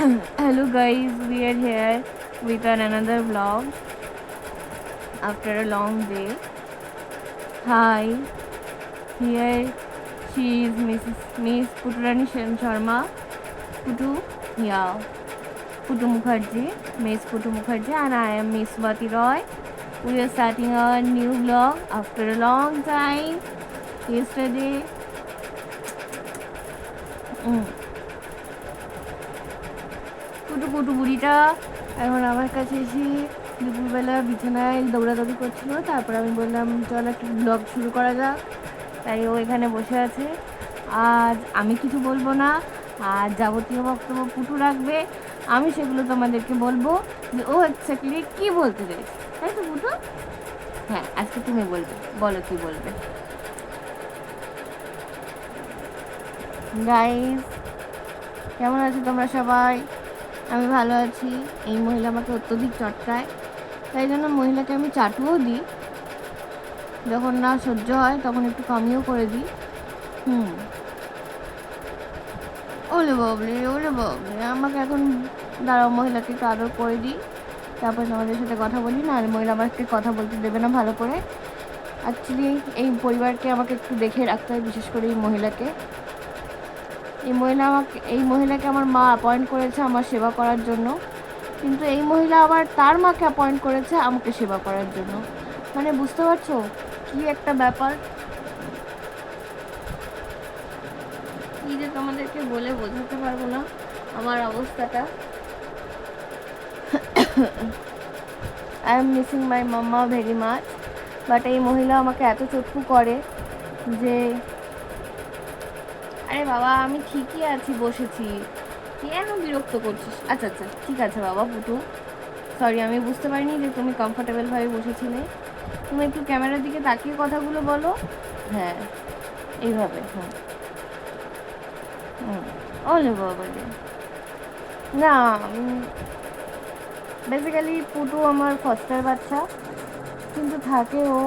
Hello guys, we are here with another vlog after a long day. Hi, here she is Miss Puturani Sharma. Putu, yeah, Putu Mukherjee, Miss Putu Mukherjee, and I am Miss Swati Roy. We are starting our new vlog after a long time. Yesterday, Putu Putu বুড়িটা এখন আমার কাছে এসে দুপুরবেলা বিছানায় দৌড়াদৌড়ি করছিল। তারপর আমি বললাম চল একটা ব্লগ শুরু করা যাক, তাই ও এখানে বসে আছে। আজ আমি কিছু বলবো না, আর যাবতীয় বক্তব্য পুটু রাখবে। আমি সেগুলো তোমাদেরকে বলবো যে ও এক্স্যাক্টলি কী বলতে চাইছে, তাই তো পুটু? হ্যাঁ, আজকে তুমি বলবে, বলো কী বলবে। গাইস, কেমন আছো তোমরা সবাই? আমি ভালো আছি। এই মহিলা আমাকে অত্যধিক চটকায়, তাই জন্য মহিলাকে আমি চাটুও দিই। যখন না সহ্য হয় তখন একটু কমিও করে দিই। ওলে বাবলে, ওলে বাবলে, আমাকে এখন দাঁড়াও, মহিলাকে একটু আদর করে দিই, তারপর তোমাদের সাথে কথা বলি। না, আর মহিলা আমাকে কথা বলতে দেবে না ভালো করে। অ্যাকচুয়ালি এই পরিবারকে আমাকে একটু দেখে রাখতে হয়, বিশেষ করে এই মহিলাকে। এই মহিলাকে আমার মা অ্যাপয়েন্ট করেছে আমার সেবা করার জন্য, কিন্তু এই মহিলা আবার তার মাকে অ্যাপয়েন্ট করেছে আমাকে সেবা করার জন্য। মানে বুঝতে পারছো কি একটা ব্যাপার? কি যে তোমাদেরকে বলে বোঝাতে পারবো না আমার অবস্থাটা। I am missing my mamma very much, but এই মহিলা আমাকে এত চটকু করে যে আরে বাবা আমি ঠিকই আছি, বসেছি, কেন বিরক্ত করছিস? আচ্ছা আচ্ছা ঠিক আছে বাবা পুটু, সরি, আমি বুঝতে পারিনি যে তুমি কমফোর্টেবলভাবে বসেছিলে। তুমি একটু ক্যামেরার দিকে তাকিয়ে কথাগুলো বলো। হ্যাঁ, এইভাবে। ওলে বাবালে, না, বেসিক্যালি পুটু আমার ফস্টার বাচ্চা, কিন্তু থাকে ও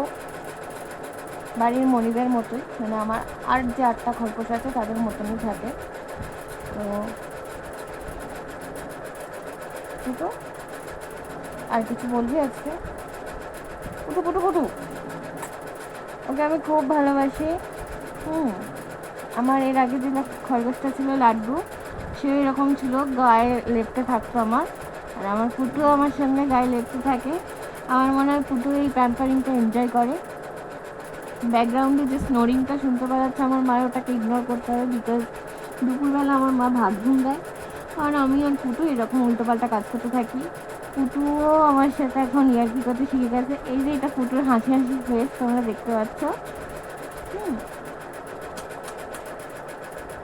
বাড়ির মনিবের মতোই, মানে আমার আর যে 8টা খরগোশ আছে তাদের মতনই থাকে। তো পুটু, আর কিছু বলবি আজকে? পুটু পুটু পুটু, ওকে আমি খুব ভালোবাসি। আমার এর আগে যে খরগোশটা ছিল লাড্ডু, সে এরকম ছিল, গায়ে লেপটে থাকতো আমার, আর আমার পুটু আমার সঙ্গে গায়ে লেপটে থাকে। আমার মনে হয় পুটু এই প্যাম্পারিংটা এনজয় করে। ব্যাকগ্রাউন্ডে যে স্নোরিংটা শুনতে পাওয়া যাচ্ছে আমার মায়ের, ওটাকে ইগনোর করতে হবে, বিকজ দুপুরবেলা আমার মা ভাত ঘুম দেয়, কারণ আমি আর পুটু এরকম উল্টোপাল্টা কাজ করতে থাকি। পুটুও আমার সাথে এখন ইয়ার্কি করতে শিখে গেছে। এই যে এটা পুটুর হাসি হাসি ফেস তোমরা দেখতে পাচ্ছ।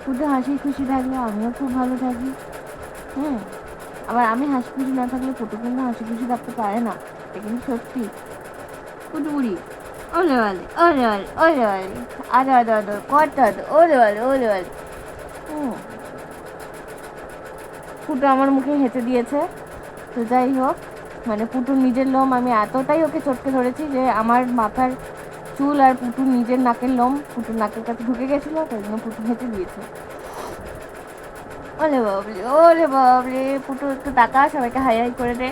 পুটু হাসি খুশি থাকলে আমিও খুব ভালো থাকি। আবার আমি হাসি খুশি না থাকলে পুটু কিন্তু হাসি খুশি থাকতে পারে না, এটা কিন্তু সত্যি। পুটু বুড়ি, ওলে ওলে ওলে ওলে ওলে ওলে, আদো আদো আদো কত আদো, ওলে ওলে ওলে ওলে। পুটু আমার মুখে হেঁটে দিয়েছে। তো যাই হোক, মানে পুটুর নিজের লোম আমি এতটাই ওকে চটকে ধরেছি যে আমার মাথার চুল আর পুটুর নিজের নাকের লোম পুটুর নাকের কাছে ঢুকে গেছিলো, তাই জন্য পুটু হেঁটে দিয়েছে। ওলে বাবলে, ওলে বাবলে, পুটু একটু টাকা, সবাইকে হাই হাই করে দে।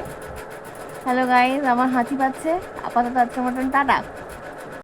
হ্যালো গাইজ, আমার হাঁচি পাচ্ছে, আপাতত আজকে মতন টাটা।